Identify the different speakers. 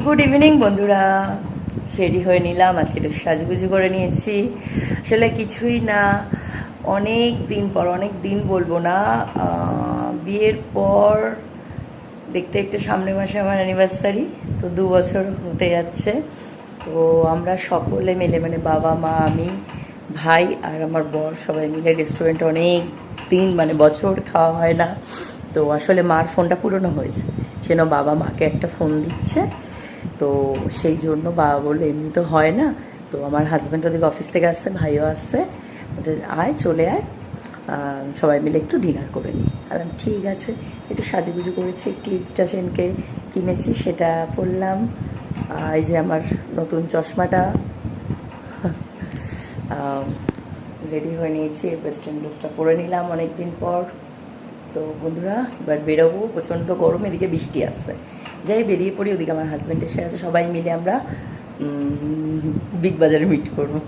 Speaker 1: Good evening বন্ধুরা। Ready হয়ে নিলাম, আজকে একটু সাজুগুজু করে নিয়েছি। আসলে কিছুই না, অনেক দিন বলবো না, বিয়ের পর দেখতে দেখতে সামনের মাসে আমার অ্যানিভার্সারি, তো 2 বছর হতে যাচ্ছে। তো আমরা সকলে মিলে মানে বাবা মা আমি ভাই আর আমার বর সবাই মিলে রেস্টুরেন্টে অনেক দিন মানে বছর খাওয়া হয় না। তো আসলে মার ফোনটা পুরনো হয়েছে, সেজন্য বাবা মাকে একটা ফোন দিচ্ছে। তো সেই জন্য বাবা বললো এমনি তো হয় না। তো আমার হাজব্যান্ড ওদিকে অফিস থেকে আসছে, ভাইও আসছে, বলছে আয় চলে আয়, সবাই মিলে একটু ডিনার করে নিই। আর আমি ঠিক আছে, একটু সাজুগুজু করেছি, একটু ইপটা সেনকে কিনেছি সেটা পরলাম। এই যে আমার নতুন চশমাটা, রেডি হয়ে নিয়েছি, ওয়েস্টার্ন ড্রেসটা পরে নিলাম অনেক দিন পর। তো বন্ধুরা এবার বেরোবো, প্রচণ্ড গরম, এদিকে বৃষ্টি আসছে। যাই বেরিয়ে পড়ি, ওদিকে আমার হাজব্যান্ড এসে আছে, সবাই মিলে আমরা বিগ বাজারে মিট করবো।